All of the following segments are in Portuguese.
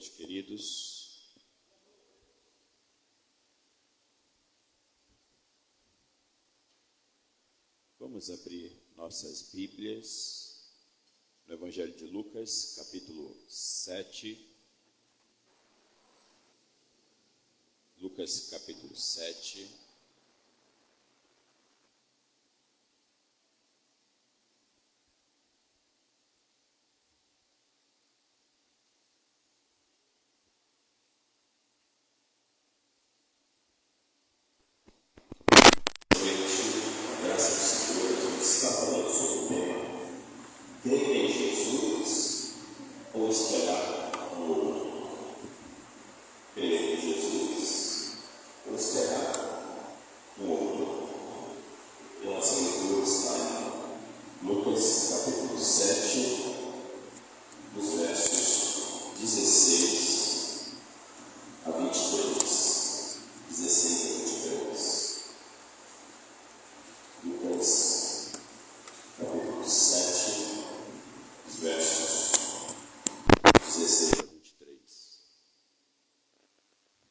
noite, queridos. Vamos abrir nossas Bíblias no Evangelho de Lucas, capítulo 7. Lucas, capítulo 7.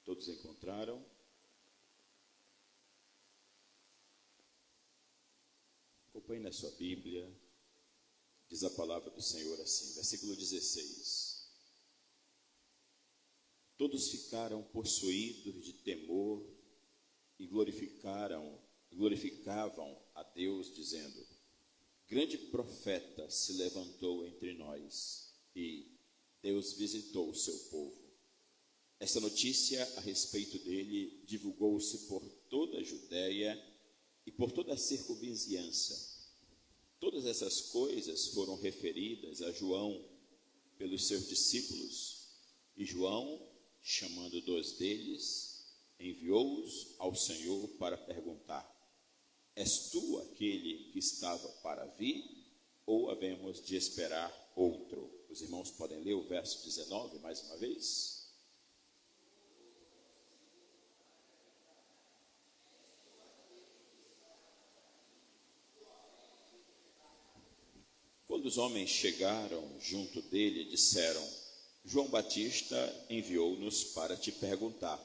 Todos encontraram? Acompanhe na sua Bíblia, diz a palavra do Senhor assim, versículo 16. Todos ficaram possuídos de temor e glorificavam a Deus, dizendo: grande profeta se levantou entre nós e Deus visitou o seu povo. Esta notícia a respeito dele divulgou-se por toda a Judéia e por toda a circunvizinhança. Todas essas coisas foram referidas a João pelos seus discípulos, e João, chamando 2 deles, enviou-os ao Senhor para perguntar: és tu aquele que estava para vir, ou havemos de esperar outro? Os irmãos podem ler o verso 19 mais uma vez? Quando os homens chegaram junto dele, disseram: João Batista enviou-nos para te perguntar: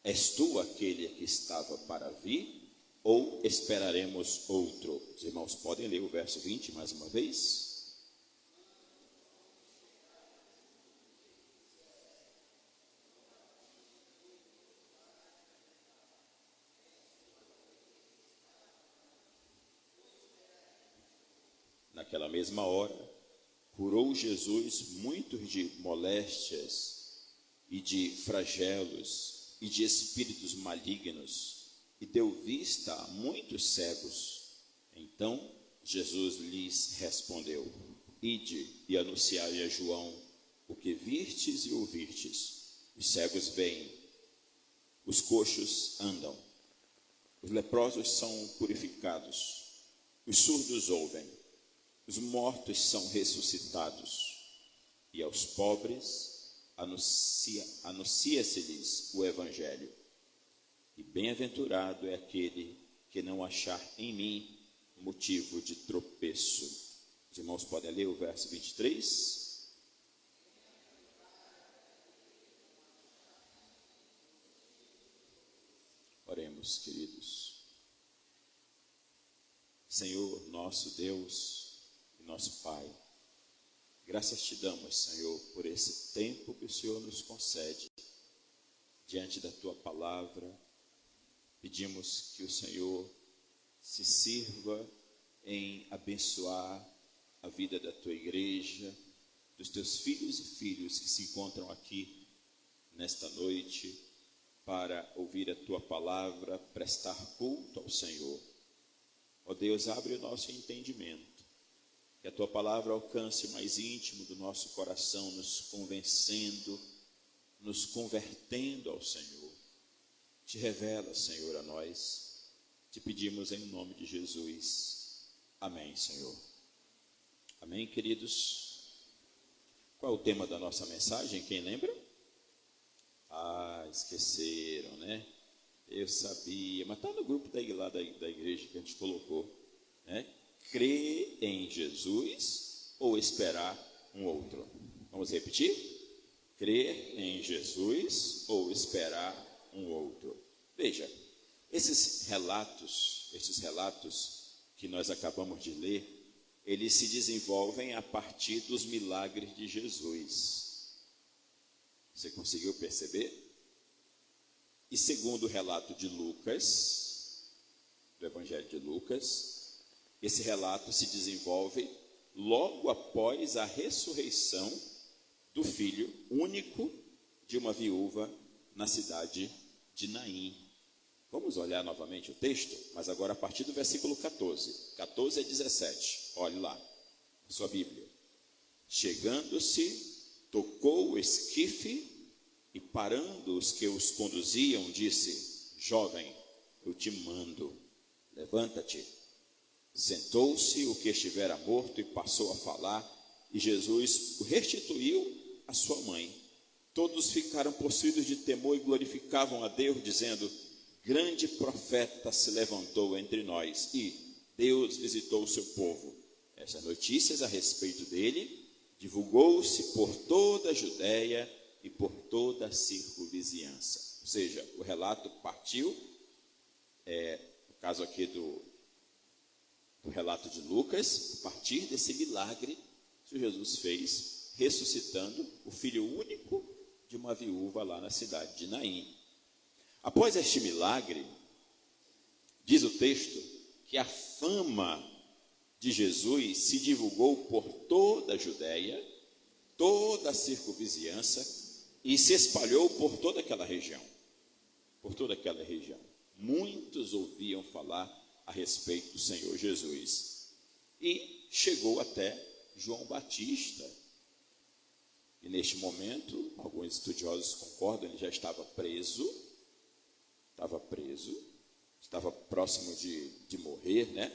és tu aquele que estava para vir, ou esperaremos outro? Os irmãos podem ler o verso 20 mais uma vez? Naquela mesma hora, curou Jesus muitos de moléstias e de flagelos e de espíritos malignos, e deu vista a muitos cegos. Então Jesus lhes respondeu: ide e anunciai a João o que vistes e ouvistes. Os cegos veem, os coxos andam, os leprosos são purificados, os surdos ouvem, os mortos são ressuscitados, e aos pobres anuncia-se-lhes o Evangelho. E bem-aventurado é aquele que não achar em mim motivo de tropeço. Os irmãos podem ler o verso 23? Oremos, queridos. Senhor, nosso Deus, nosso Pai, graças te damos, Senhor, por esse tempo que o Senhor nos concede diante da tua palavra. Pedimos que o Senhor se sirva em abençoar a vida da tua igreja, dos teus filhos e filhas que se encontram aqui nesta noite para ouvir a tua palavra, prestar culto ao Senhor. Ó Deus, abre o nosso entendimento, que a tua palavra alcance o mais íntimo do nosso coração, nos convencendo, nos convertendo ao Senhor. Te revela, Senhor, a nós. Te pedimos em nome de Jesus. Amém, Senhor. Amém, queridos. Qual é o tema da nossa mensagem? Quem lembra? Esqueceram, né? Eu sabia, mas está no grupo da igreja que a gente colocou, né? Crer em Jesus ou esperar um outro? Vamos repetir? crer em Jesus ou esperar um outro? Veja, esses relatos que nós acabamos de ler, eles se desenvolvem a partir dos milagres de Jesus. Você conseguiu perceber? E segundo o relato de Lucas, do Evangelho de Lucas, esse relato se desenvolve logo após a ressurreição do filho único de uma viúva na cidade de Naim. Vamos olhar novamente o texto, mas agora a partir do versículo 14. 14 a 17. Olhe lá, na sua Bíblia. Chegando-se, tocou o esquife e, parando os que os conduziam, disse: Jovem, eu te mando, levanta-te. Sentou-se o que estivera morto e passou a falar, e Jesus o restituiu à sua mãe. Todos ficaram possuídos de temor e glorificavam a Deus, dizendo: Grande profeta se levantou entre nós e Deus visitou o seu povo. Essas notícias a respeito dele divulgou-se por toda a Judéia e por toda a circunvizinhança. Ou seja, o relato partiu, no caso aqui do relato de Lucas, a partir desse milagre que Jesus fez, ressuscitando o filho único de uma viúva lá na cidade de Naim. Após este milagre, diz o texto que a fama de Jesus se divulgou por toda a Judéia, toda a circunvizinhança, e se espalhou por toda aquela região. Por toda aquela região. Muitos ouviam falar a respeito do Senhor Jesus. E chegou até João Batista. E neste momento, alguns estudiosos concordam, ele já estava preso, estava próximo de morrer, né?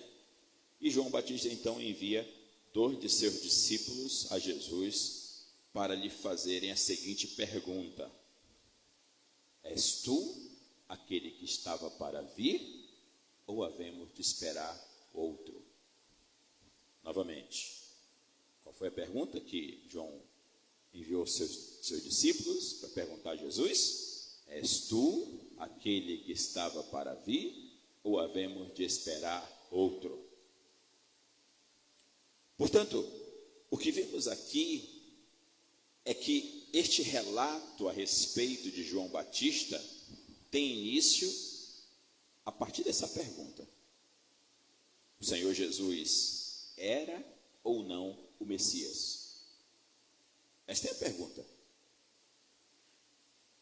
E João Batista então envia 2 de seus discípulos a Jesus para lhe fazerem a seguinte pergunta: És tu aquele que estava para vir, ou havemos de esperar outro? Novamente, qual foi a pergunta que João enviou seus discípulos para perguntar a Jesus? És tu aquele que estava para vir, ou havemos de esperar outro? Portanto, o que vemos aqui é que este relato a respeito de João Batista tem início a partir dessa pergunta: o Senhor Jesus era ou não o Messias? Esta é a pergunta.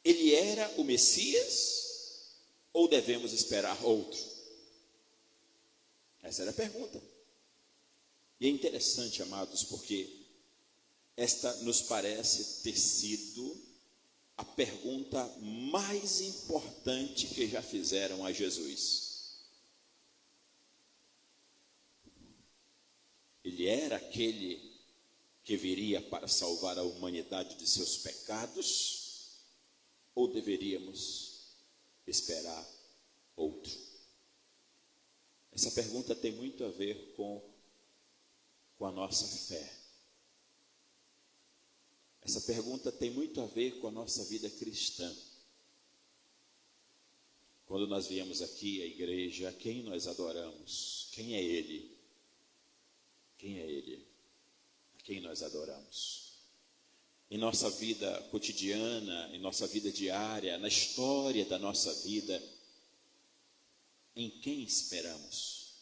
Ele era o Messias ou devemos esperar outro? Essa era a pergunta. E é interessante, amados, porque esta nos parece ter sido a pergunta mais importante que já fizeram a Jesus. Ele era aquele que viria para salvar a humanidade de seus pecados, ou deveríamos esperar outro? Essa pergunta tem muito a ver com a nossa fé. Essa pergunta tem muito a ver com a nossa vida cristã. Quando nós viemos aqui à igreja, quem nós adoramos? Quem é Ele? Quem é Ele? A quem nós adoramos? Em nossa vida cotidiana, em nossa vida diária, na história da nossa vida, em quem esperamos?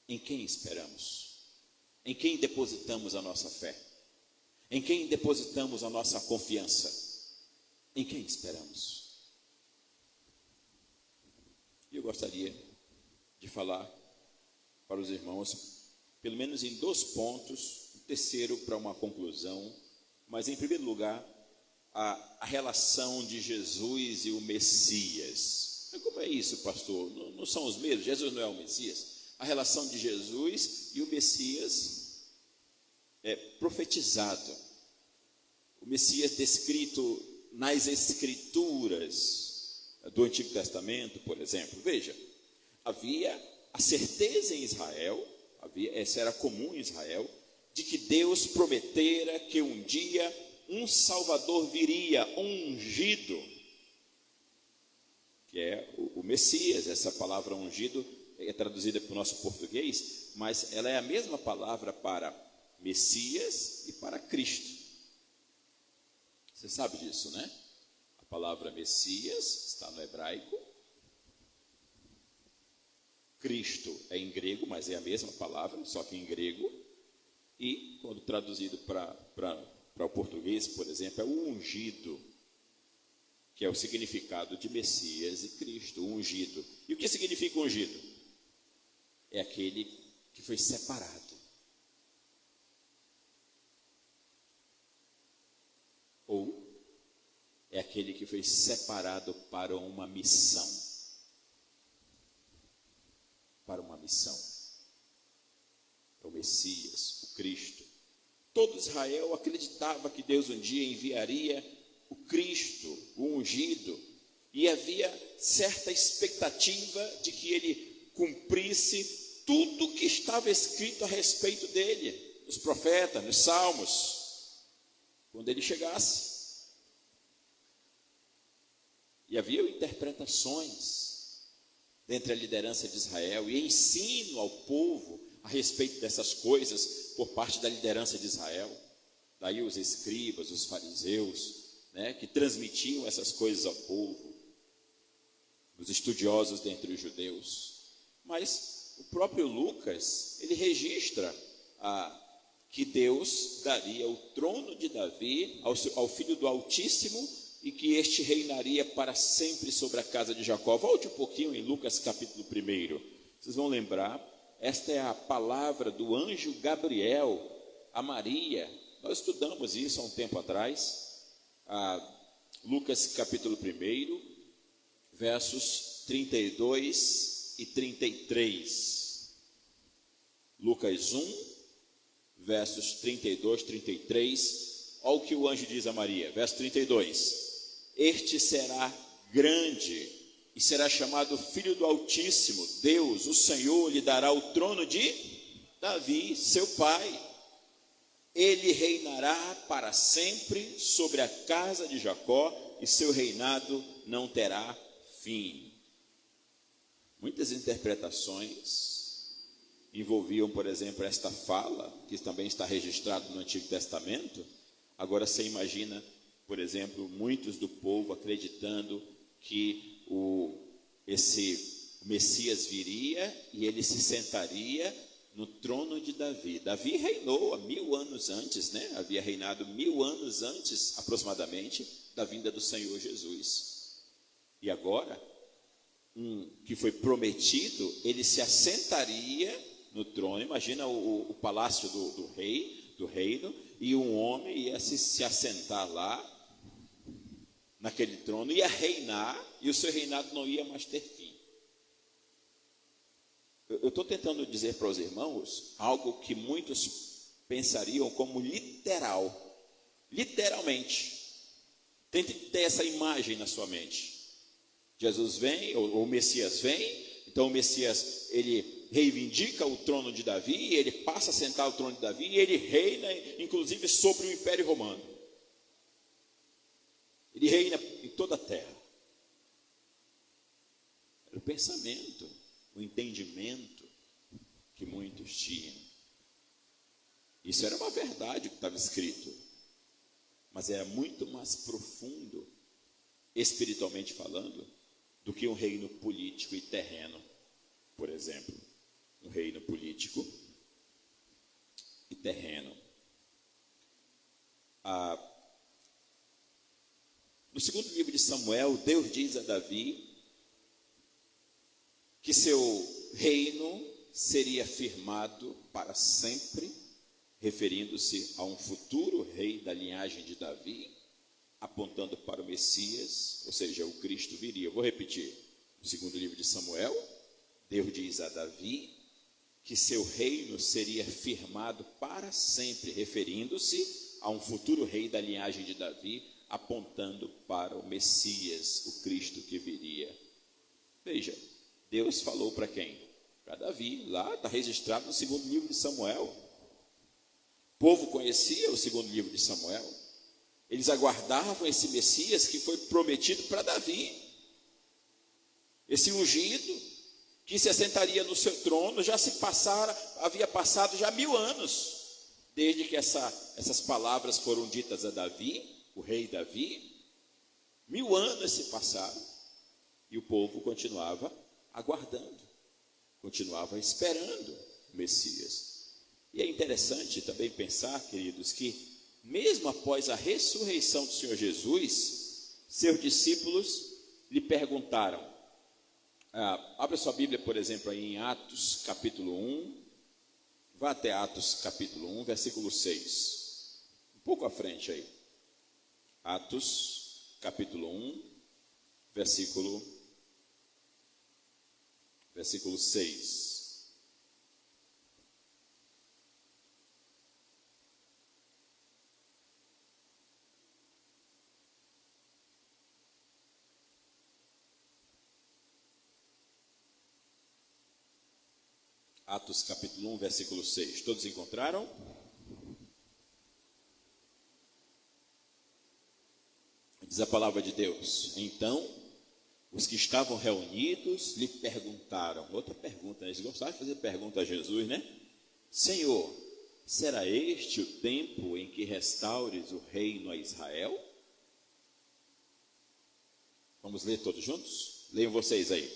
Em quem esperamos? Em quem depositamos a nossa fé? Em quem depositamos a nossa confiança? Em quem esperamos? E eu gostaria de falar para os irmãos, pelo menos em 2 pontos, o terceiro para uma conclusão, mas em primeiro lugar, a relação de Jesus e o Messias. Mas como é isso, pastor? Não são os mesmos? Jesus não é o Messias? A relação de Jesus e o Messias é profetizado. O Messias descrito nas Escrituras do Antigo Testamento, por exemplo. Veja, havia a certeza em Israel, essa era comum em Israel, de que Deus prometera que um dia um Salvador viria, um ungido, que é o Messias. Essa palavra ungido é traduzida para o nosso português, mas ela é a mesma palavra para Messias e para Cristo. Você sabe disso, né? A palavra Messias está no hebraico, Cristo é em grego, mas é a mesma palavra, só que em grego, e quando traduzido para o português, por exemplo, é o ungido, que é o significado de Messias e Cristo, o ungido. E o que significa ungido? É aquele que foi separado. Ou é aquele que foi separado para uma missão. Para uma missão. É o Messias, o Cristo. Todo Israel acreditava que Deus um dia enviaria o Cristo, o ungido, e havia certa expectativa de que ele cumprisse tudo que estava escrito a respeito dele, nos profetas, nos salmos, quando ele chegasse. E havia interpretações dentre a liderança de Israel e ensino ao povo a respeito dessas coisas por parte da liderança de Israel. Daí os escribas, os fariseus, que transmitiam essas coisas ao povo, os estudiosos dentre os judeus. Mas o próprio Lucas, ele registra que Deus daria o trono de Davi ao Filho do Altíssimo e que este reinaria para sempre sobre a casa de Jacó. Volte um pouquinho em Lucas capítulo 1. Vocês vão lembrar, esta é a palavra do anjo Gabriel a Maria. Nós estudamos isso há um tempo atrás. Lucas capítulo 1, versos 32 e 33. Lucas 1, versos 32, 33. Olha o que o anjo diz a Maria, verso 32. Este será grande e será chamado Filho do Altíssimo. Deus, o Senhor, lhe dará o trono de Davi, seu pai. Ele reinará para sempre sobre a casa de Jacó e seu reinado não terá fim. Muitas interpretações envolviam, por exemplo, esta fala, que também está registrado no Antigo Testamento. Agora você imagina, por exemplo, muitos do povo acreditando que esse Messias viria e ele se sentaria no trono de Davi. Davi reinou há 1000 anos antes, havia reinado 1000 anos antes, aproximadamente, da vinda do Senhor Jesus. E agora, que foi prometido, ele se assentaria no trono. Imagina o palácio do rei, do reino, e um homem ia se assentar lá, naquele trono, ia reinar, e o seu reinado não ia mais ter fim. Eu estou tentando dizer para os irmãos algo que muitos pensariam como literalmente. Tente ter essa imagem na sua mente. Jesus vem, ou o Messias vem, então o Messias, ele reivindica o trono de Davi, ele passa a sentar o trono de Davi, e ele reina, inclusive, sobre o Império Romano. Ele reina em toda a terra. Era o pensamento, o entendimento que muitos tinham. Isso era uma verdade que estava escrito, mas era muito mais profundo, espiritualmente falando, do que um reino político e terreno, por exemplo. Um reino político e terreno. No segundo livro de Samuel, Deus diz a Davi que seu reino seria firmado para sempre, referindo-se a um futuro rei da linhagem de Davi, apontando para o Messias, ou seja, o Cristo viria. Eu vou repetir. No segundo livro de Samuel, Deus diz a Davi que seu reino seria firmado para sempre, referindo-se a um futuro rei da linhagem de Davi, apontando para o Messias, o Cristo que viria. Veja, Deus falou para quem? Para Davi. Lá está registrado no segundo livro de Samuel. O povo conhecia o segundo livro de Samuel. Eles aguardavam esse Messias que foi prometido para Davi. Esse ungido que se assentaria no seu trono. Havia passado já 1000 anos desde que essas palavras foram ditas a Davi, o rei Davi. 1000 anos se passaram e o povo continuava aguardando, continuava esperando o Messias. E é interessante também pensar, queridos, que mesmo após a ressurreição do Senhor Jesus, seus discípulos lhe perguntaram. Abra sua Bíblia, por exemplo, aí em Atos capítulo 1, vá até Atos capítulo 1, versículo 6, um pouco à frente aí. Atos capítulo 1, versículo 6. Atos capítulo 1, versículo 6. Todos encontraram? Diz a palavra de Deus. Então, os que estavam reunidos lhe perguntaram. Outra pergunta, eles gostavam de fazer pergunta a Jesus, né? Senhor, será este o tempo em que restaures o reino a Israel? Vamos ler todos juntos? Leiam vocês aí.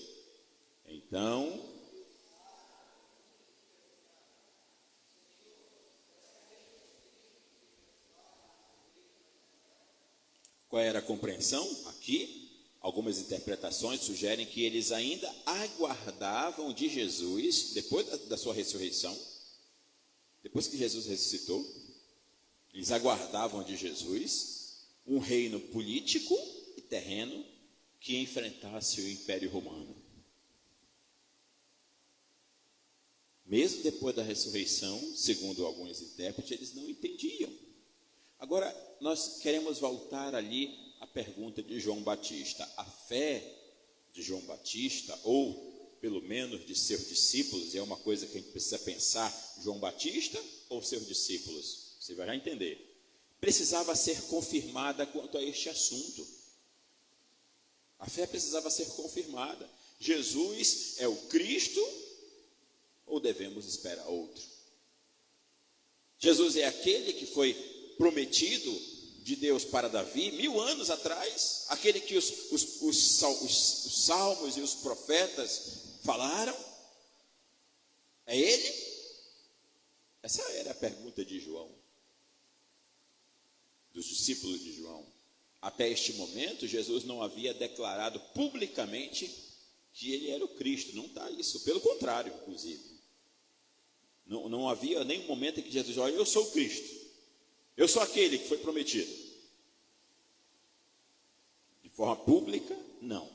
Então, qual era a compreensão? Aqui, algumas interpretações sugerem que eles ainda aguardavam de Jesus, depois da sua ressurreição, depois que Jesus ressuscitou, eles aguardavam de Jesus um reino político e terreno que enfrentasse o Império Romano. Mesmo depois da ressurreição, segundo alguns intérpretes, eles não entendiam. Agora, nós queremos voltar ali à pergunta de João Batista. A fé de João Batista, ou pelo menos de seus discípulos, é uma coisa que a gente precisa pensar, João Batista ou seus discípulos? Você vai já entender. Precisava ser confirmada quanto a este assunto. A fé precisava ser confirmada. Jesus é o Cristo ou devemos esperar outro? Jesus é aquele que foi prometido de Deus para Davi 1000 anos atrás, aquele que os salmos e os profetas falaram? É ele? Essa era a pergunta de João, dos discípulos de João. Até este momento, Jesus não havia declarado publicamente que ele era o Cristo. Não está isso, pelo contrário, inclusive. Não havia nenhum momento em que Jesus disse: olha, eu sou o Cristo. Eu sou aquele que foi prometido. De forma pública, não.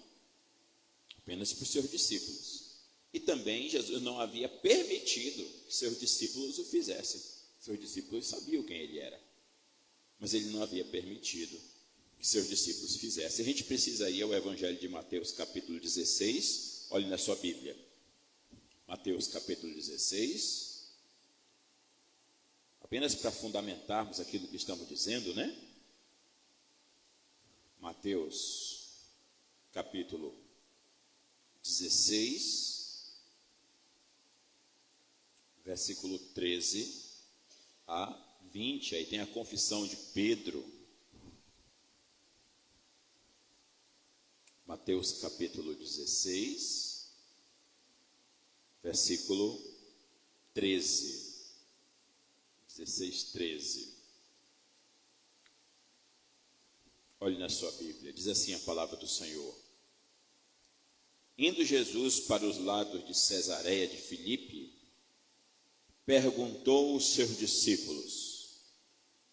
Apenas para os seus discípulos. E também Jesus não havia permitido que seus discípulos o fizessem. Seus discípulos sabiam quem ele era. Mas ele não havia permitido que seus discípulos fizessem. A gente precisa ir ao Evangelho de Mateus, capítulo 16. Olhe na sua Bíblia. Mateus, capítulo 16. Apenas para fundamentarmos aquilo que estamos dizendo, né? Mateus, capítulo 16, versículo 13 a 20. Aí tem a confissão de Pedro. Mateus, capítulo 16, versículo 13. 16, 13. Olhe na sua Bíblia, diz assim a palavra do Senhor. Indo Jesus para os lados de Cesareia de Filipe, perguntou aos seus discípulos: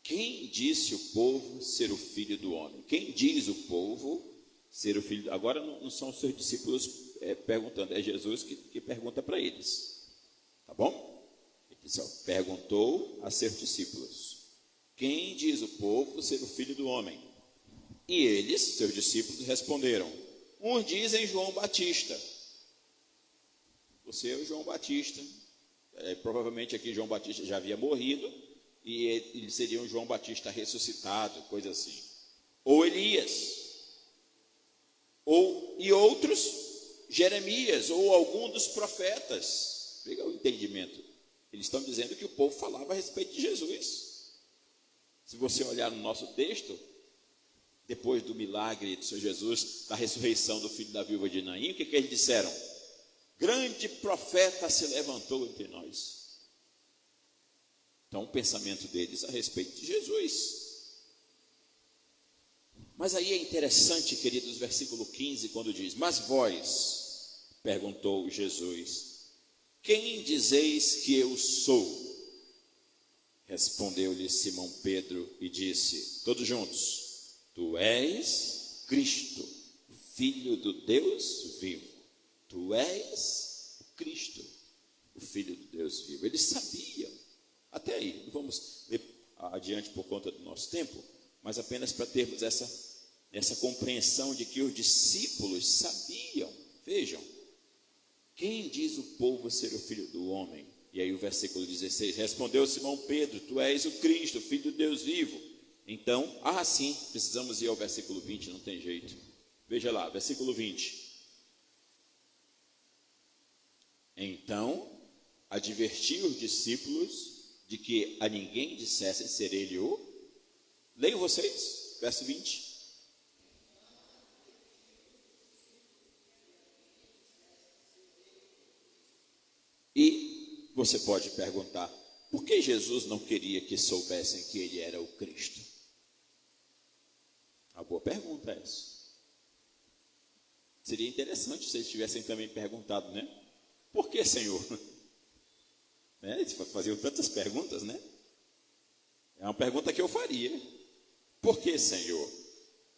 quem disse o povo ser o Filho do Homem? Quem diz o povo ser o Filho do Homem? Agora não são os seus discípulos perguntando, é Jesus que pergunta para eles. Tá bom? Perguntou a seus discípulos: quem diz o povo ser o Filho do Homem? E eles, seus discípulos, responderam: uns dizem João Batista. Você é o João Batista. Provavelmente aqui João Batista já havia morrido, e ele seria um João Batista ressuscitado, coisa assim. Ou Elias, e outros, Jeremias, ou algum dos profetas. Veja o entendimento. Eles estão dizendo que o povo falava a respeito de Jesus. Se você olhar no nosso texto, depois do milagre do Senhor Jesus, da ressurreição do filho da viúva de Naim, o que eles disseram? Grande profeta se levantou entre nós. Então, o pensamento deles a respeito de Jesus. Mas aí é interessante, queridos, versículo 15, quando diz: mas vós, perguntou Jesus, quem dizeis que eu sou? Respondeu-lhe Simão Pedro e disse, todos juntos, tu és Cristo, Filho do Deus vivo. Tu és o Cristo, o Filho do Deus vivo. Eles sabiam. Até aí, não vamos ler adiante por conta do nosso tempo, mas apenas para termos essa compreensão de que os discípulos sabiam. Vejam, quem diz o povo ser o Filho do Homem? E aí o versículo 16, respondeu Simão Pedro, tu és o Cristo, o Filho do Deus vivo. Então, sim, precisamos ir ao versículo 20, não tem jeito. Veja lá, versículo 20. Então, advertiu os discípulos de que a ninguém dissessem ser ele o... Leiam vocês, verso 20. E você pode perguntar, por que Jesus não queria que soubessem que ele era o Cristo? A boa pergunta é essa. Seria interessante se eles tivessem também perguntado, né? Por que, Senhor? Eles faziam tantas perguntas, né? É uma pergunta que eu faria. Por que, Senhor?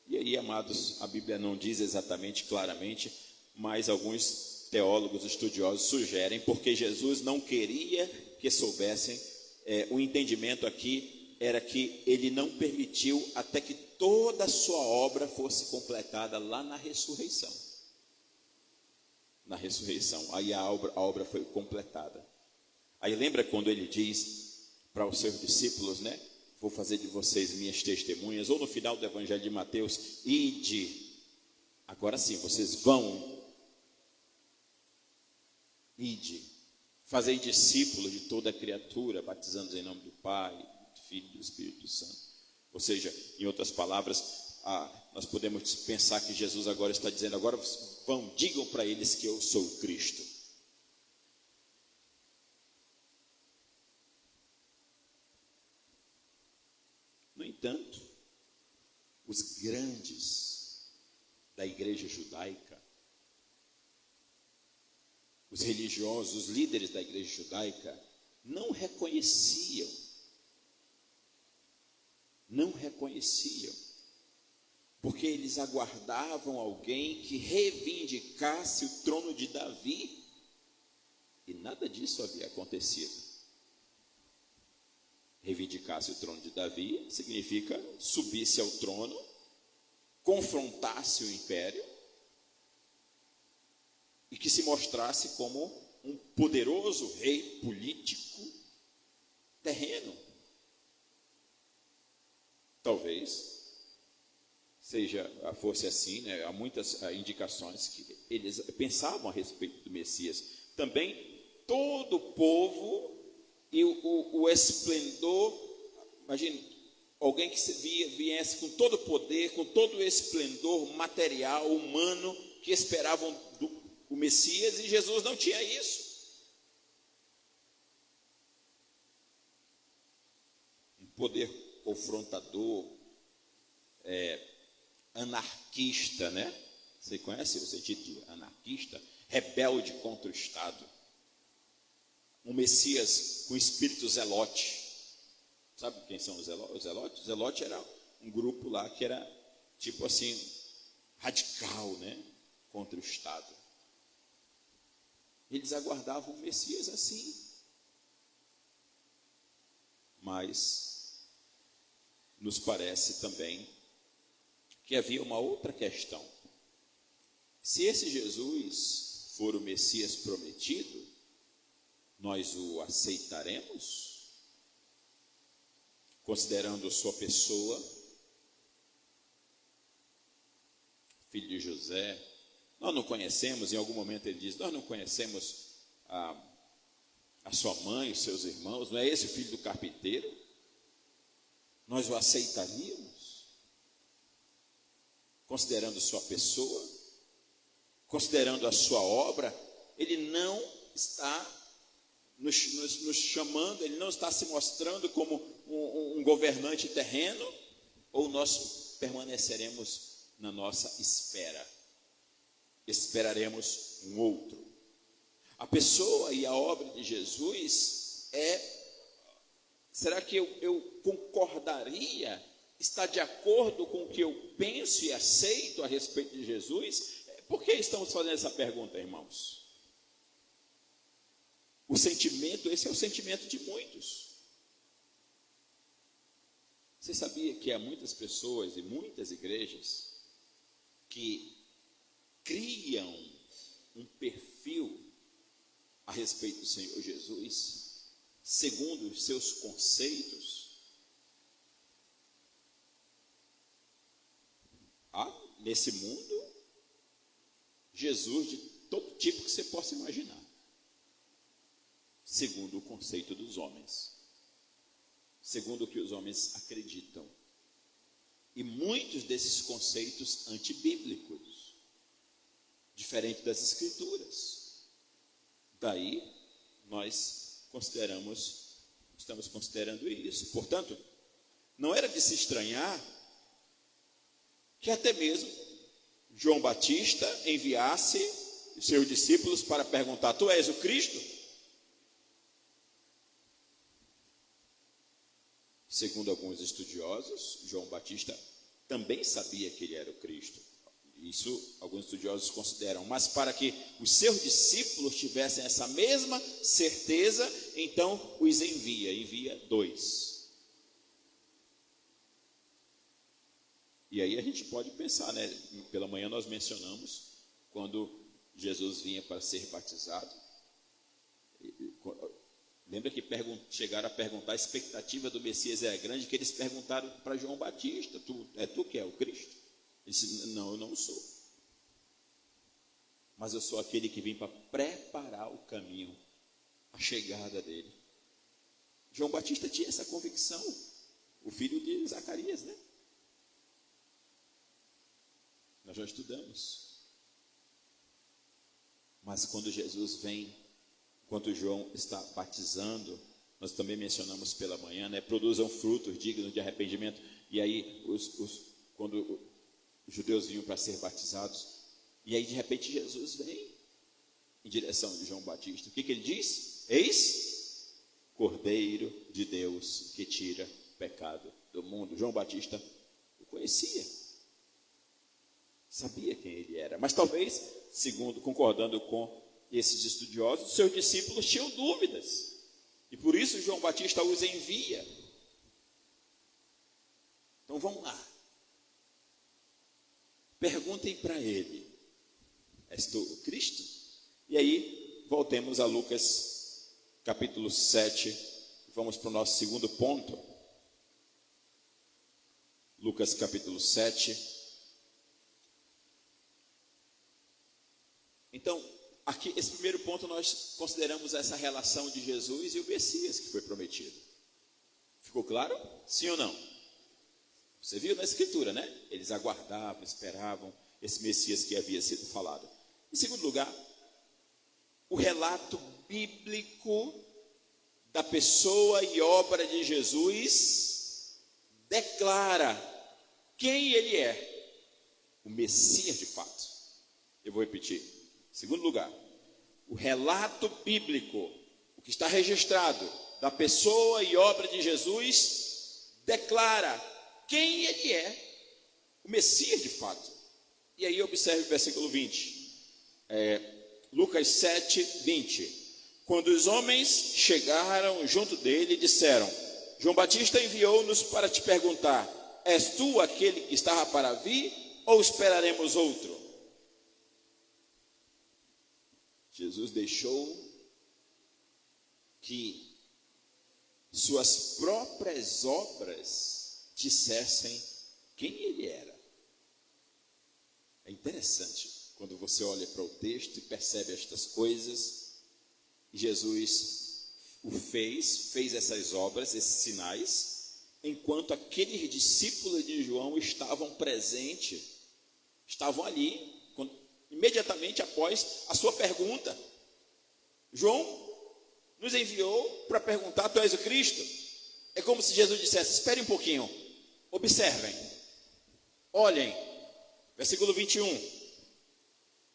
E aí, amados, a Bíblia não diz exatamente, claramente, mas alguns teólogos estudiosos sugerem porque Jesus não queria que soubessem. O entendimento aqui era que ele não permitiu até que toda a sua obra fosse completada lá na ressurreição. Na ressurreição, aí a obra foi completada. Aí lembra quando ele diz para os seus discípulos, né? Vou fazer de vocês minhas testemunhas, ou no final do Evangelho de Mateus, ide, agora sim, vocês vão, ide, fazei discípulos de toda a criatura, batizando-os em nome do Pai, do Filho e do Espírito Santo. Ou seja, em outras palavras, nós podemos pensar que Jesus agora está dizendo, agora vão, digam para eles que eu sou o Cristo. No entanto, os grandes da igreja judaica, os religiosos, os líderes da igreja judaica, não reconheciam, porque eles aguardavam alguém que reivindicasse o trono de Davi, e nada disso havia acontecido. Reivindicasse o trono de Davi significa subisse ao trono, confrontasse o império e que se mostrasse como um poderoso rei político terreno. Talvez fosse assim, né? Há muitas indicações que eles pensavam a respeito do Messias. Também todo o povo e o esplendor, imagine, alguém que viesse com todo o poder, com todo o esplendor material, humano, que esperavam o Messias, e Jesus não tinha isso. Um poder confrontador, anarquista, né? Você conhece o sentido de anarquista? Rebelde contra o Estado. Um Messias com espírito zelote. Sabe quem são os zelotes? Zelote era um grupo lá que era tipo assim, radical, né? Contra o Estado. Eles aguardavam o Messias assim. Mas nos parece também que havia uma outra questão. Se esse Jesus for o Messias prometido, nós o aceitaremos? considerando sua pessoa, filho de José. Nós não conhecemos, em algum momento ele diz, nós não conhecemos a sua mãe, os seus irmãos, não é esse o filho do carpinteiro? Nós o aceitaríamos? Considerando sua pessoa, considerando a sua obra, ele não está nos chamando, ele não está se mostrando como um governante terreno, ou nós permaneceremos na nossa espera, esperaremos um outro. A pessoa e a obra de Jesus será que eu concordaria, está de acordo com o que eu penso e aceito a respeito de Jesus? Por que estamos fazendo essa pergunta, irmãos? O sentimento, esse é o sentimento de muitos. Você sabia que há muitas pessoas e muitas igrejas que criam um perfil a respeito do Senhor Jesus, segundo os seus conceitos? Há nesse mundo Jesus de todo tipo que você possa imaginar, segundo o conceito dos homens, segundo o que os homens acreditam. E muitos desses conceitos antibíblicos, diferente das Escrituras. Daí, nós estamos considerando isso. Portanto, não era de se estranhar que até mesmo João Batista enviasse os seus discípulos para perguntar: tu és o Cristo? Segundo alguns estudiosos, João Batista também sabia que ele era o Cristo. Isso alguns estudiosos consideram. Mas para que os seus discípulos tivessem essa mesma certeza, então os envia 2. E aí a gente pode pensar, né? Pela manhã nós mencionamos quando Jesus vinha para ser batizado. Lembra que chegaram a perguntar, a expectativa do Messias era grande, que eles perguntaram para João Batista: tu que é o Cristo? Ele disse: não, eu não sou. Mas eu sou aquele que vim para preparar o caminho, a chegada dele. João Batista tinha essa convicção, o filho de Zacarias, né? Nós já estudamos. Mas quando Jesus vem, enquanto João está batizando, nós também mencionamos pela manhã, né? Produzam frutos dignos de arrependimento. E aí, quando os judeus vinham para ser batizados, e aí de repente Jesus vem em direção de João Batista. O que ele diz? Eis, Cordeiro de Deus que tira o pecado do mundo. João Batista o conhecia, sabia quem ele era, mas talvez, concordando com esses estudiosos, seus discípulos tinham dúvidas, e por isso João Batista os envia. Então vamos lá, perguntem para ele: és tu o Cristo? E aí voltemos a Lucas capítulo 7, vamos para o nosso segundo ponto. Lucas capítulo 7. Então, aqui, esse primeiro ponto, nós consideramos essa relação de Jesus e o Messias que foi prometido. Ficou claro? Sim ou não? Você viu na Escritura, né? Eles aguardavam, esperavam esse Messias que havia sido falado. Em segundo lugar, o relato bíblico da pessoa e obra de Jesus declara quem ele é, o Messias de fato. Eu vou repetir. Em segundo lugar, o relato bíblico, o que está registrado da pessoa e obra de Jesus, declara quem ele é, o Messias de fato. E aí observe o versículo 20, Lucas 7, 20. Quando os homens chegaram junto dele, disseram: João Batista enviou-nos para te perguntar: és tu aquele que estava para vir, ou esperaremos outro? Jesus deixou que suas próprias obras dissessem quem ele era. É interessante quando você olha para o texto e percebe estas coisas. Jesus o fez essas obras, esses sinais, enquanto aqueles discípulos de João estavam presentes, estavam ali, imediatamente após a sua pergunta. João nos enviou para perguntar: tu és o Cristo? É como se Jesus dissesse: espere um pouquinho, observem, olhem, versículo 21,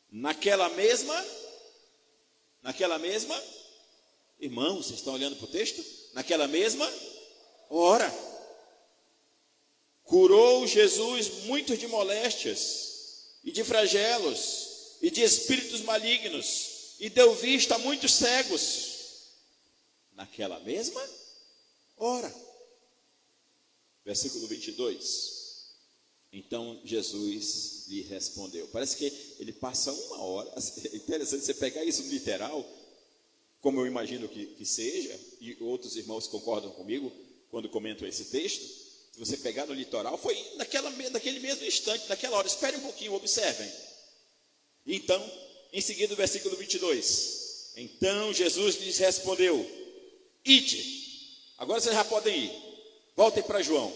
naquela mesma, irmãos, vocês estão olhando para o texto? Naquela mesma hora, curou Jesus muitos de moléstias, e de flagelos, e de espíritos malignos, e deu vista a muitos cegos. Naquela mesma hora. Versículo 22. Então Jesus lhe respondeu. Parece que ele passa uma hora. É interessante você pegar isso no literal, como eu imagino que seja, e outros irmãos concordam comigo quando comentam esse texto. Se você pegar no literal, foi naquele mesmo instante, naquela hora. Espere um pouquinho, observem. Então, em seguida, o versículo 22. Então Jesus lhes respondeu: ide. Agora vocês já podem ir. Voltem para João.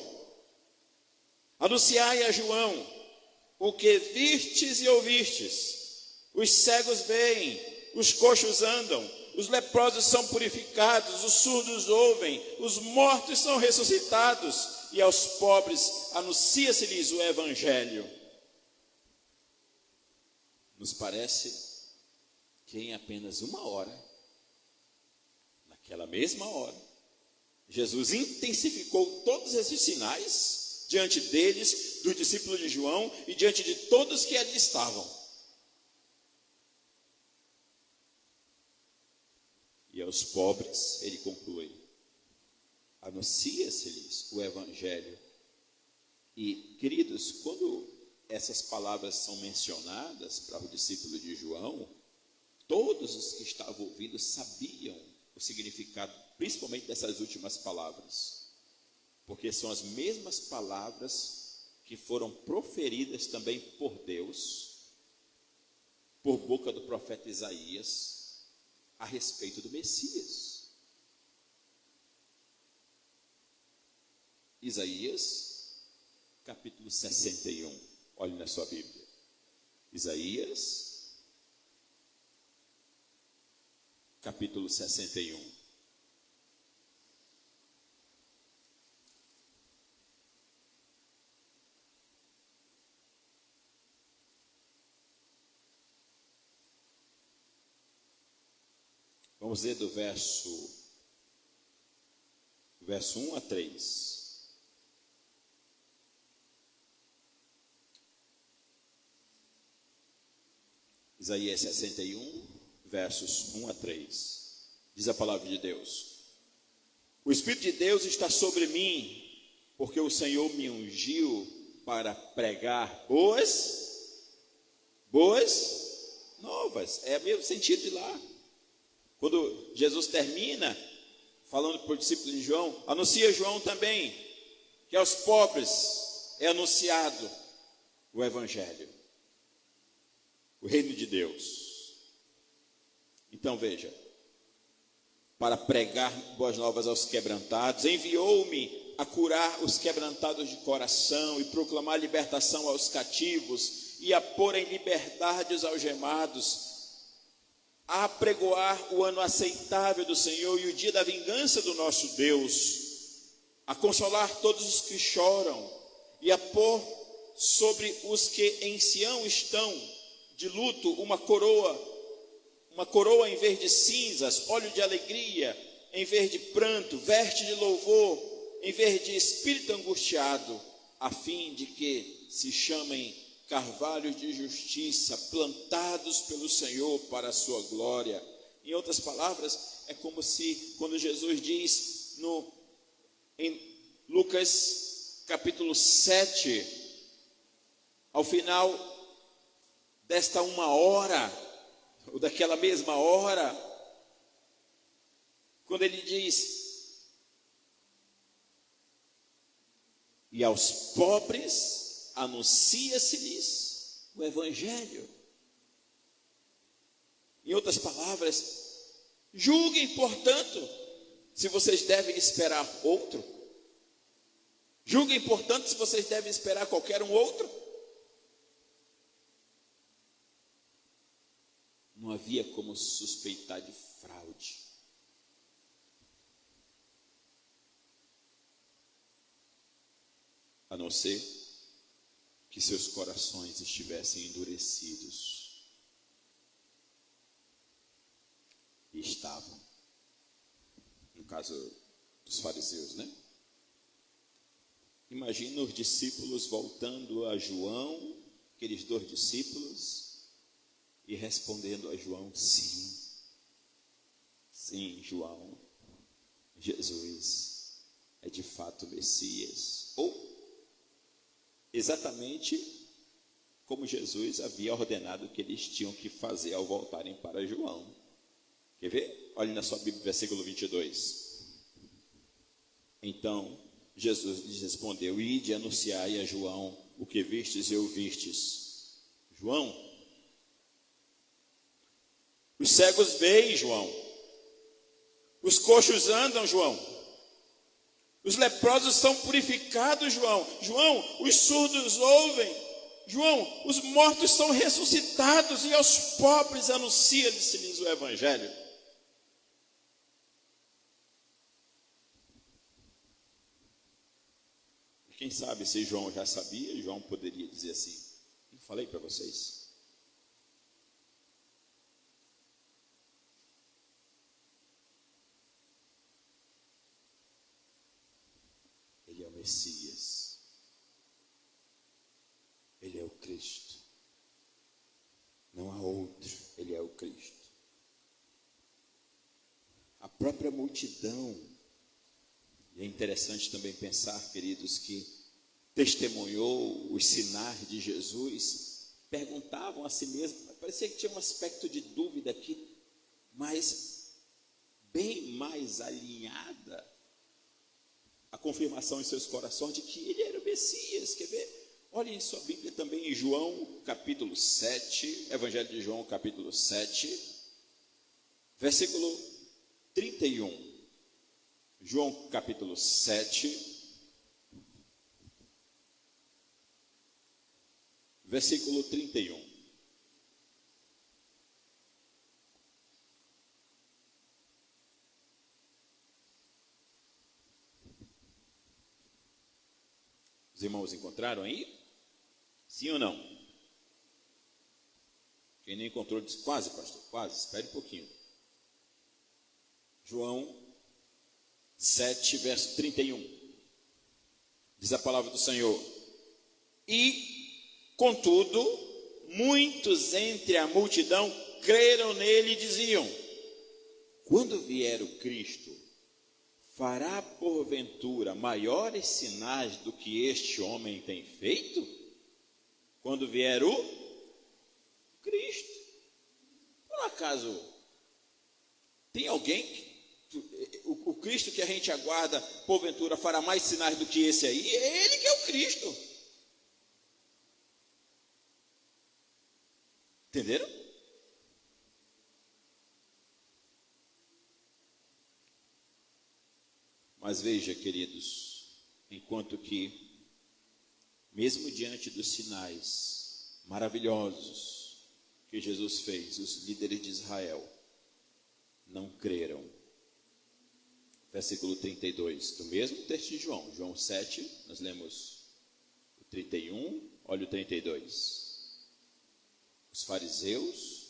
Anunciai a João o que vistes e ouvistes. Os cegos veem, os coxos andam, os leprosos são purificados, os surdos ouvem, os mortos são ressuscitados, e aos pobres anuncia-se-lhes o evangelho. Nos parece que em apenas uma hora, naquela mesma hora, Jesus intensificou todos esses sinais diante deles, dos discípulos de João e diante de todos que ali estavam. E aos pobres, ele conclui: anuncia-se-lhes o evangelho. E, queridos, quando essas palavras são mencionadas para o discípulo de João, todos os que estavam ouvindo sabiam o significado, principalmente dessas últimas palavras, porque são as mesmas palavras que foram proferidas também por Deus, por boca do profeta Isaías, a respeito do Messias. Isaías, capítulo 61, olhe na sua Bíblia. Isaías, capítulo 61. Vamos ler do verso 1 a 3. Isaías 61, versos 1 a 3. Diz a palavra de Deus: o Espírito de Deus está sobre mim, porque o Senhor me ungiu para pregar boas novas. É o mesmo sentido de lá. Quando Jesus termina falando para o discípulo de João, anuncia João também que aos pobres é anunciado o evangelho, o reino de Deus. Então veja, para pregar boas novas aos quebrantados, enviou-me a curar os quebrantados de coração e proclamar libertação aos cativos e a pôr em liberdade os algemados, a apregoar o ano aceitável do Senhor e o dia da vingança do nosso Deus, a consolar todos os que choram e a pôr sobre os que em Sião estão de luto uma coroa em vez de cinzas, óleo de alegria em vez de pranto, veste de louvor em vez de espírito angustiado, a fim de que se chamem carvalhos de justiça, plantados pelo Senhor para a sua glória. Em outras palavras, é como se, quando Jesus diz em Lucas capítulo 7, ao final desta uma hora, ou daquela mesma hora, quando ele diz: e aos pobres anuncia-se-lhes o evangelho. Em outras palavras, julguem, portanto, se vocês devem esperar outro. Julguem, portanto, se vocês devem esperar qualquer um outro. Não havia como suspeitar de fraude. A não ser que seus corações estivessem endurecidos. E estavam. No caso dos fariseus, né? Imagina os discípulos voltando a João, aqueles 2 discípulos, e respondendo a João: sim, sim, João, Jesus é de fato o Messias. Ou exatamente como Jesus havia ordenado que eles tinham que fazer ao voltarem para João. Quer ver? Olhe na sua Bíblia, versículo 22. Então Jesus lhes respondeu: ide e anunciai a João o que vistes e ouvistes. João, os cegos veem, João. Os coxos andam, João. Os leprosos são purificados, João. João, os surdos ouvem. João, os mortos são ressuscitados, e aos pobres anuncia-se-lhes o evangelho. Quem sabe, se João já sabia, João poderia dizer assim: eu falei para vocês. Ele é o Messias. Ele é o Cristo. Não há outro. Ele é o Cristo. A própria multidão. E é interessante também pensar, queridos, que testemunhou os sinais de Jesus, perguntavam a si mesmos, parecia que tinha um aspecto de dúvida aqui, mas bem mais alinhada a confirmação em seus corações de que ele era o Messias. Quer ver? Olhem em sua Bíblia também em João capítulo 7, Evangelho de João capítulo 7, versículo 31. João capítulo 7, versículo 31. Os irmãos encontraram aí? Sim ou não? Quem não encontrou diz quase, pastor, quase, espere um pouquinho. João 7, verso 31. Diz a palavra do Senhor: e, contudo, muitos entre a multidão creram nele e diziam: quando vier o Cristo, fará porventura maiores sinais do que este homem tem feito? Quando vier o Cristo. Por acaso, tem alguém que o Cristo que a gente aguarda, porventura, fará mais sinais do que esse aí? É ele que é o Cristo. Entenderam? Mas veja, queridos, enquanto que, mesmo diante dos sinais maravilhosos que Jesus fez, os líderes de Israel não creram. Versículo 32, do mesmo texto de João, João 7, nós lemos o 31, olha o 32. Os fariseus,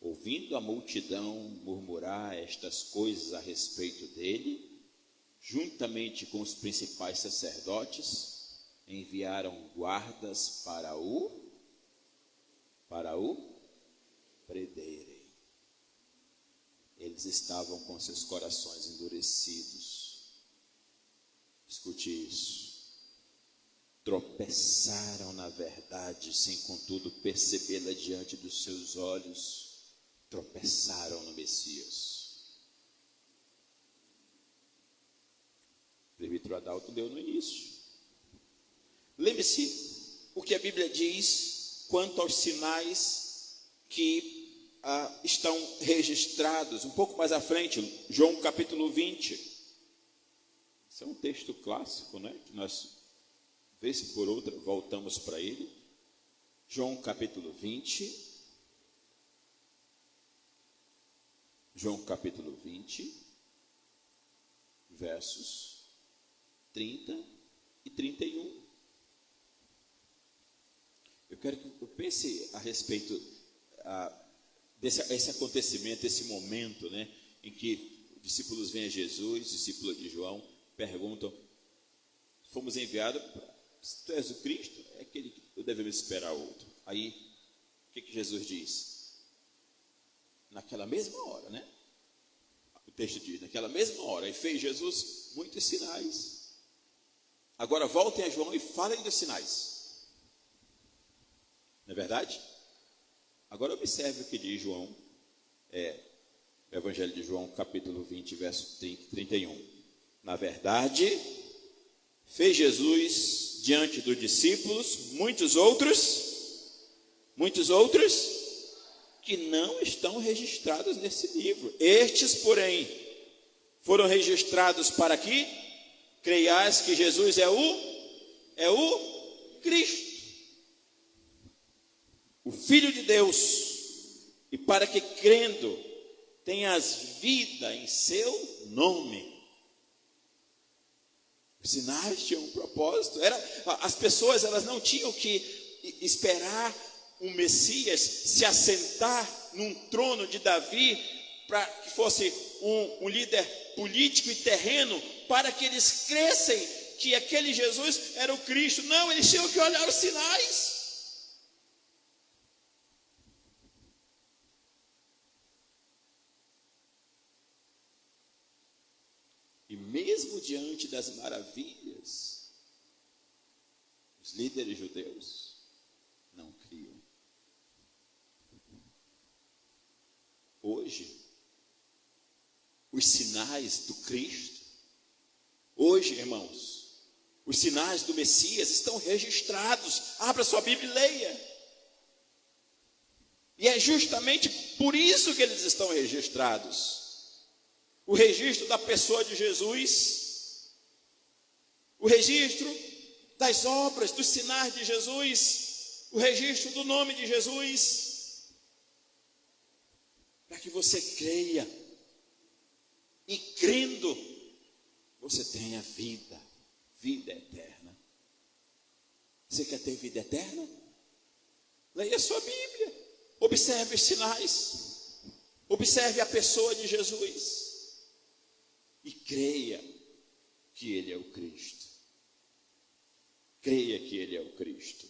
ouvindo a multidão murmurar estas coisas a respeito dele, juntamente com os principais sacerdotes, enviaram guardas para o prederem. Eles estavam com seus corações endurecidos. Escute isso. Tropeçaram na verdade, sem contudo percebê-la diante dos seus olhos. Tropeçaram no Messias. O presbítero Adalto leu no início. Lembre-se o que a Bíblia diz quanto aos sinais que estão registrados. Um pouco mais à frente, João capítulo 20. Esse é um texto clássico, né? Que nós, vez por outra, voltamos para ele. João capítulo 20. João capítulo 20, versos 30 e 31. Eu quero que eu pense a respeito desse acontecimento, esse momento, né, em que os discípulos vêm a Jesus, discípulos de João, perguntam: fomos enviados, se tu és o Cristo, é aquele que devemos esperar outro. Aí, o que Jesus diz? Naquela mesma hora, né? O texto diz, naquela mesma hora, e fez Jesus muitos sinais. Agora voltem a João e falem dos sinais. Não é verdade? Agora observe o que diz João, o Evangelho de João, capítulo 20, verso 30 e 31. Na verdade, fez Jesus diante dos discípulos muitos outros, que não estão registrados nesse livro. Estes, porém, foram registrados para que creiais que Jesus é o Cristo, o Filho de Deus, e para que, crendo, tenhas vida em seu nome. Os sinais tinham um propósito. As pessoas, elas não tinham que esperar um Messias se assentar num trono de Davi para que fosse um líder político e terreno, para que eles crescem que aquele Jesus era o Cristo. Não, eles tinham que olhar os sinais. E mesmo diante das maravilhas, os líderes judeus não criam. Hoje, os sinais do Cristo, hoje, irmãos, os sinais do Messias estão registrados. Abra sua Bíblia e leia. E é justamente por isso que eles estão registrados. O registro da pessoa de Jesus, o registro das obras, dos sinais de Jesus, o registro do nome de Jesus, para que você creia, e crendo, você tenha vida eterna. Você quer ter vida eterna? Leia a sua Bíblia, observe os sinais, observe a pessoa de Jesus, e creia que Ele é o Cristo. Creia que Ele é o Cristo.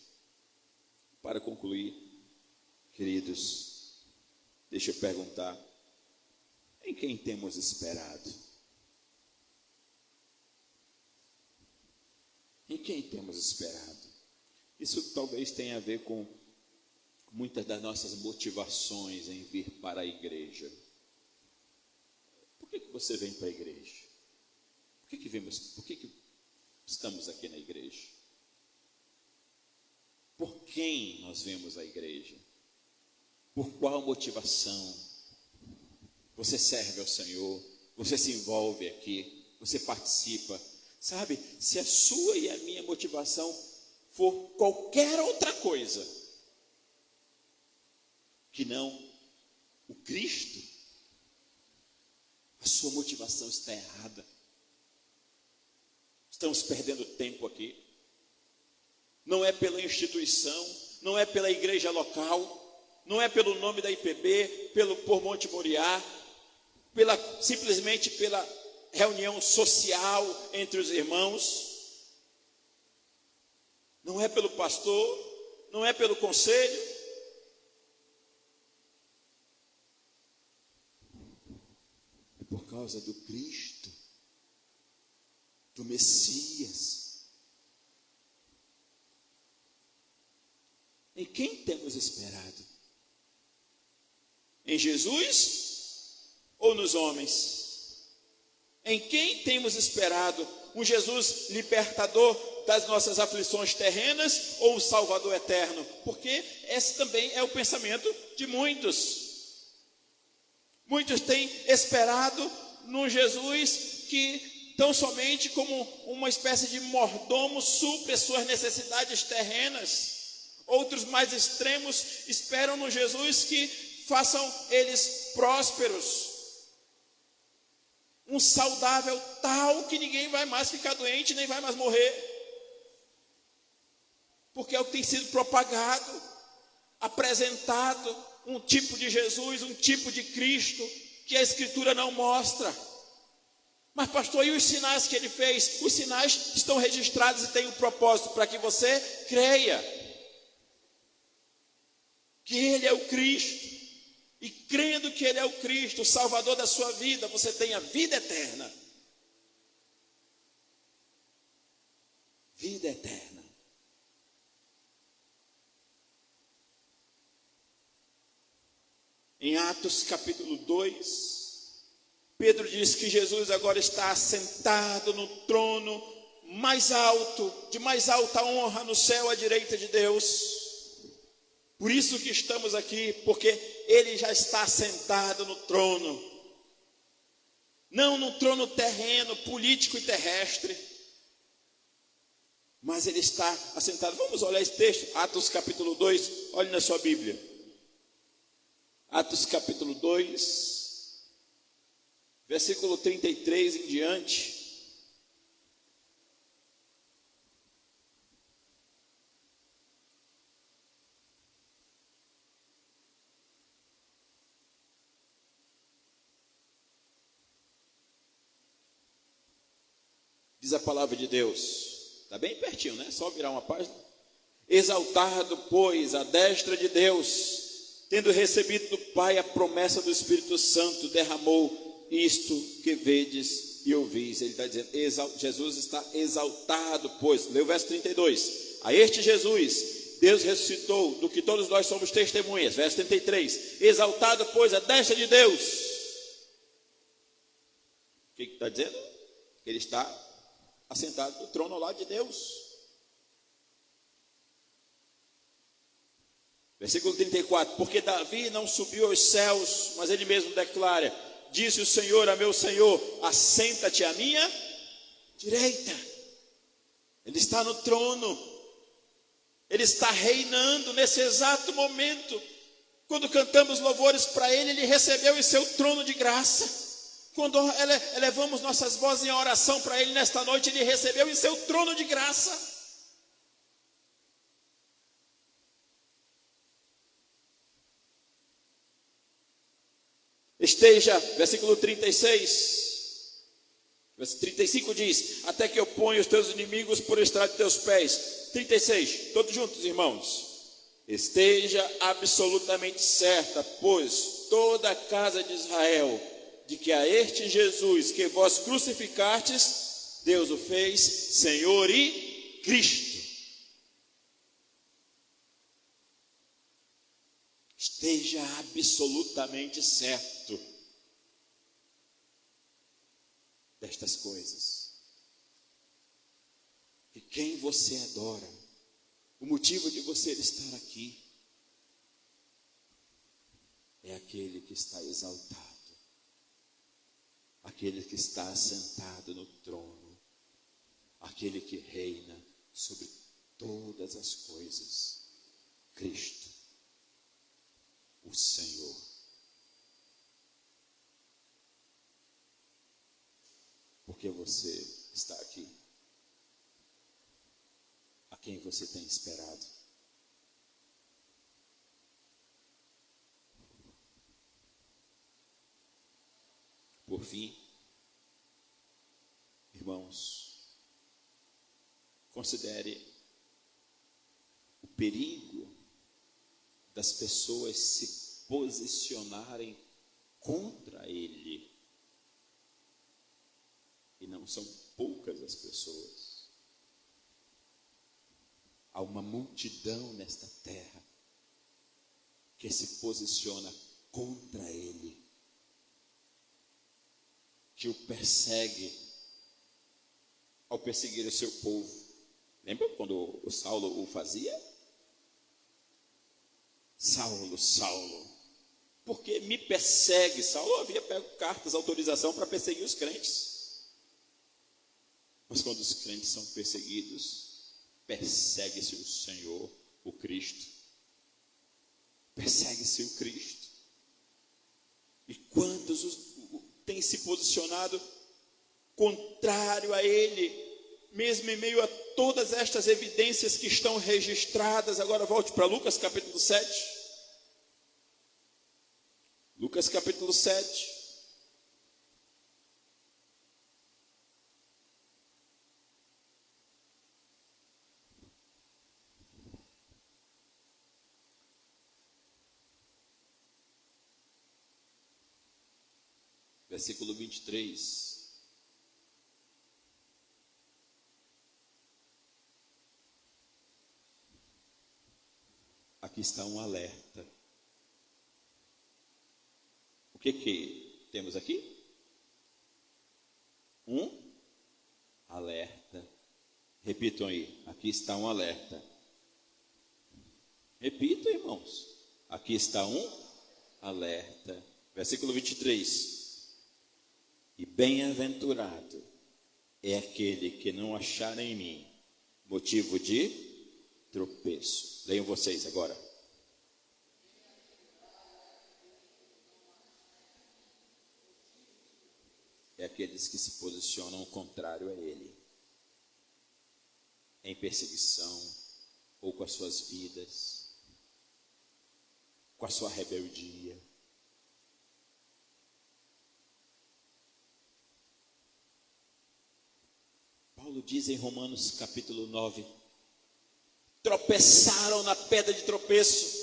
Para concluir, queridos, deixa eu perguntar: em quem temos esperado? Em quem temos esperado? Isso talvez tenha a ver com muitas das nossas motivações em vir para a igreja. Por que você vem para a igreja? Por que estamos aqui na igreja? Por quem nós vemos a igreja? Por qual motivação? Você serve ao Senhor, você se envolve aqui, você participa. Sabe, se a sua e a minha motivação for qualquer outra coisa que não o Cristo, a sua motivação está errada. Estamos perdendo tempo aqui. Não é pela instituição, não é pela igreja local, não é pelo nome da IPB, por Monte Moriá, simplesmente pela reunião social entre os irmãos, não é pelo pastor, não é pelo conselho. É por causa do Cristo, do Messias. Em quem temos esperado? Em Jesus ou nos homens? Em quem temos esperado? Um Jesus libertador das nossas aflições terrenas ou o Salvador eterno? Porque esse também é o pensamento de muitos. Muitos têm esperado num Jesus que tão somente como uma espécie de mordomo supre as suas necessidades terrenas. Outros mais extremos esperam no Jesus que façam eles prósperos. Um saudável tal que ninguém vai mais ficar doente, nem vai mais morrer. Porque é o que tem sido propagado, apresentado, um tipo de Jesus, um tipo de Cristo, que a Escritura não mostra. Mas pastor, e os sinais que ele fez? Os sinais estão registrados e têm um propósito para que você creia que ele é o Cristo. E crendo que ele é o Cristo, o Salvador da sua vida, você tem a vida eterna. Vida eterna. Em Atos capítulo 2, Pedro diz que Jesus agora está assentado no trono mais alto, de mais alta honra no céu à direita de Deus. Por isso que estamos aqui, porque ele já está assentado no trono. Não no trono terreno, político e terrestre, mas ele está assentado. Vamos olhar esse texto, Atos capítulo 2, olhe na sua Bíblia. Atos capítulo 2, versículo 33 em diante. Diz a palavra de Deus, está bem pertinho, né? Só virar uma página. Exaltado, pois, à destra de Deus, tendo recebido do Pai a promessa do Espírito Santo, derramou isto que vedes e ouvis. Ele está dizendo, Jesus está exaltado, pois. Lê o verso 32. A este Jesus, Deus ressuscitou, do que todos nós somos testemunhas. Verso 33. Exaltado, pois, à destra de Deus. O que está dizendo? Ele está assentado no trono ao lado de Deus. Versículo 34, porque Davi não subiu aos céus, mas ele mesmo declara, disse o Senhor a meu Senhor, assenta-te à minha direita. Ele está no trono, ele está reinando nesse exato momento. Quando cantamos louvores para ele, ele recebeu em seu trono de graça. Quando elevamos nossas vozes em oração para ele nesta noite, ele recebeu em seu trono de graça. Esteja, versículo 36, versículo 35 diz, até que eu ponha os teus inimigos por estrado de teus pés. 36, todos juntos, irmãos. Esteja absolutamente certa, pois toda a casa de Israel, de que a este Jesus que vós crucificastes, Deus o fez Senhor e Cristo. Esteja absolutamente certo destas coisas. E quem você adora, o motivo de você estar aqui, é aquele que está exaltado. Aquele que está assentado no trono, aquele que reina sobre todas as coisas, Cristo, o Senhor. Porque você está aqui, a quem você tem esperado? Por fim, irmãos, considere o perigo das pessoas se posicionarem contra ele. E não são poucas as pessoas. Há uma multidão nesta terra que se posiciona contra ele, que o persegue ao perseguir o seu povo, Lembra quando o Saulo o fazia? Saulo, Saulo, por que me persegue? Saulo havia pego cartas, autorização para perseguir os crentes. Mas quando os crentes são perseguidos, persegue-se o Senhor, o Cristo. Persegue-se o Cristo. E quantos têm se posicionado contrário a Ele, mesmo em meio a todas estas evidências que estão registradas. Agora volte para Lucas capítulo 7. Lucas capítulo 7. Versículo 23. Aqui está um alerta. O que temos aqui? Um alerta. Repitam aí. Aqui está um alerta. Repitam, irmãos. Aqui está um alerta. Versículo 23. E bem-aventurado é aquele que não achar em mim motivo de tropeço. Leiam vocês agora. É aqueles que se posicionam contrário a Ele, em perseguição, ou com as suas vidas, com a sua rebeldia. Paulo diz em Romanos capítulo 9, tropeçaram na pedra de tropeço.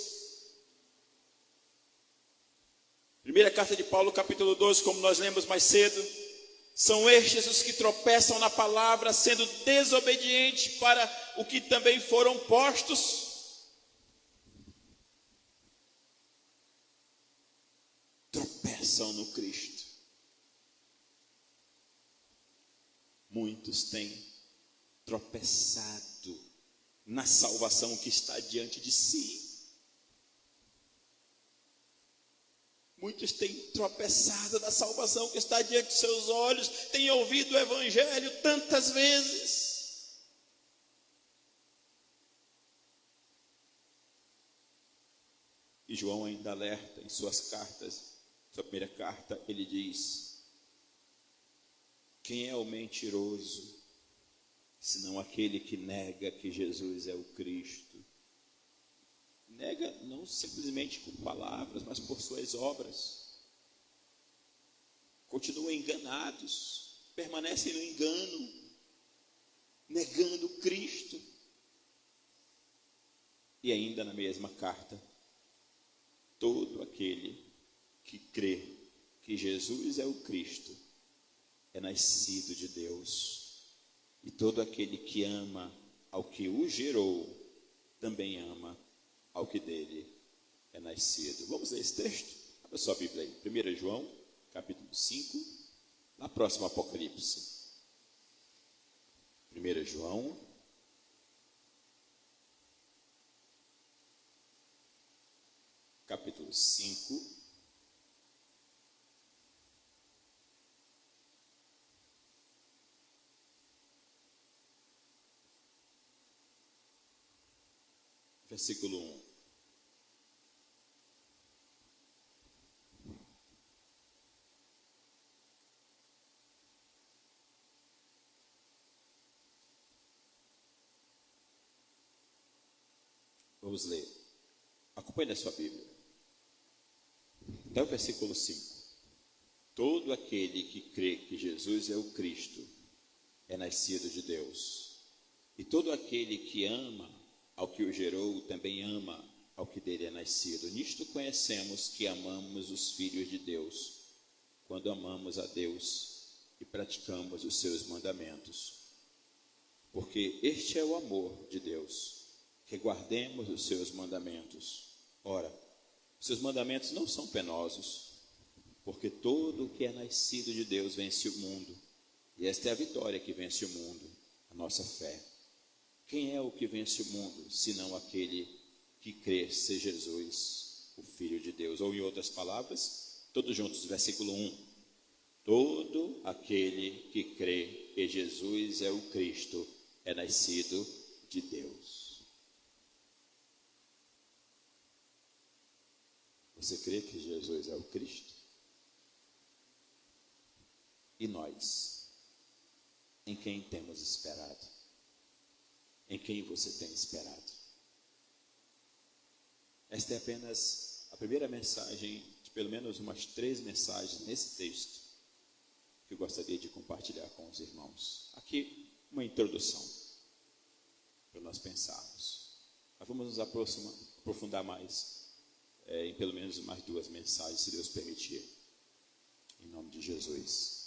Primeira carta de Paulo, capítulo 12, como nós lemos mais cedo, são estes os que tropeçam na palavra, sendo desobedientes para o que também foram postos. Tropeçam no Cristo. Muitos têm tropeçado na salvação que está diante de si. Muitos têm tropeçado na salvação que está diante de seus olhos, têm ouvido o Evangelho tantas vezes. E João ainda alerta em suas cartas, sua primeira carta, ele diz: quem é o mentiroso, senão aquele que nega que Jesus é o Cristo? Nega não simplesmente com palavras, mas por suas obras. Continuam enganados, permanecem no engano, negando Cristo. E ainda na mesma carta, todo aquele que crê que Jesus é o Cristo é nascido de Deus. E todo aquele que ama ao que o gerou, também ama ao que dele é nascido. Vamos ler esse texto? Abra sua Bíblia aí. 1 João, capítulo 5, na próxima Apocalipse. 1 João, capítulo 5, versículo 1. Vamos ler. Acompanhe na sua Bíblia. Até o versículo 5. Todo aquele que crê que Jesus é o Cristo é nascido de Deus. E todo aquele que ama ao que o gerou, também ama ao que dele é nascido. Nisto conhecemos que amamos os filhos de Deus, quando amamos a Deus e praticamos os seus mandamentos. Porque este é o amor de Deus, que guardemos os seus mandamentos. Ora, os seus mandamentos não são penosos, porque todo o que é nascido de Deus vence o mundo. E esta é a vitória que vence o mundo, a nossa fé. Quem é o que vence o mundo, senão aquele que crê ser Jesus, o Filho de Deus? Ou em outras palavras, todos juntos, versículo 1. Todo aquele que crê que Jesus é o Cristo é nascido de Deus. Você crê que Jesus é o Cristo? E nós? Em quem temos esperado? Em quem você tem esperado? Esta é apenas a primeira mensagem de pelo menos umas 3 mensagens nesse texto que eu gostaria de compartilhar com os irmãos. Aqui uma introdução para nós pensarmos. Mas vamos nos aprofundar mais em pelo menos mais 2 mensagens, se Deus permitir. Em nome de Jesus.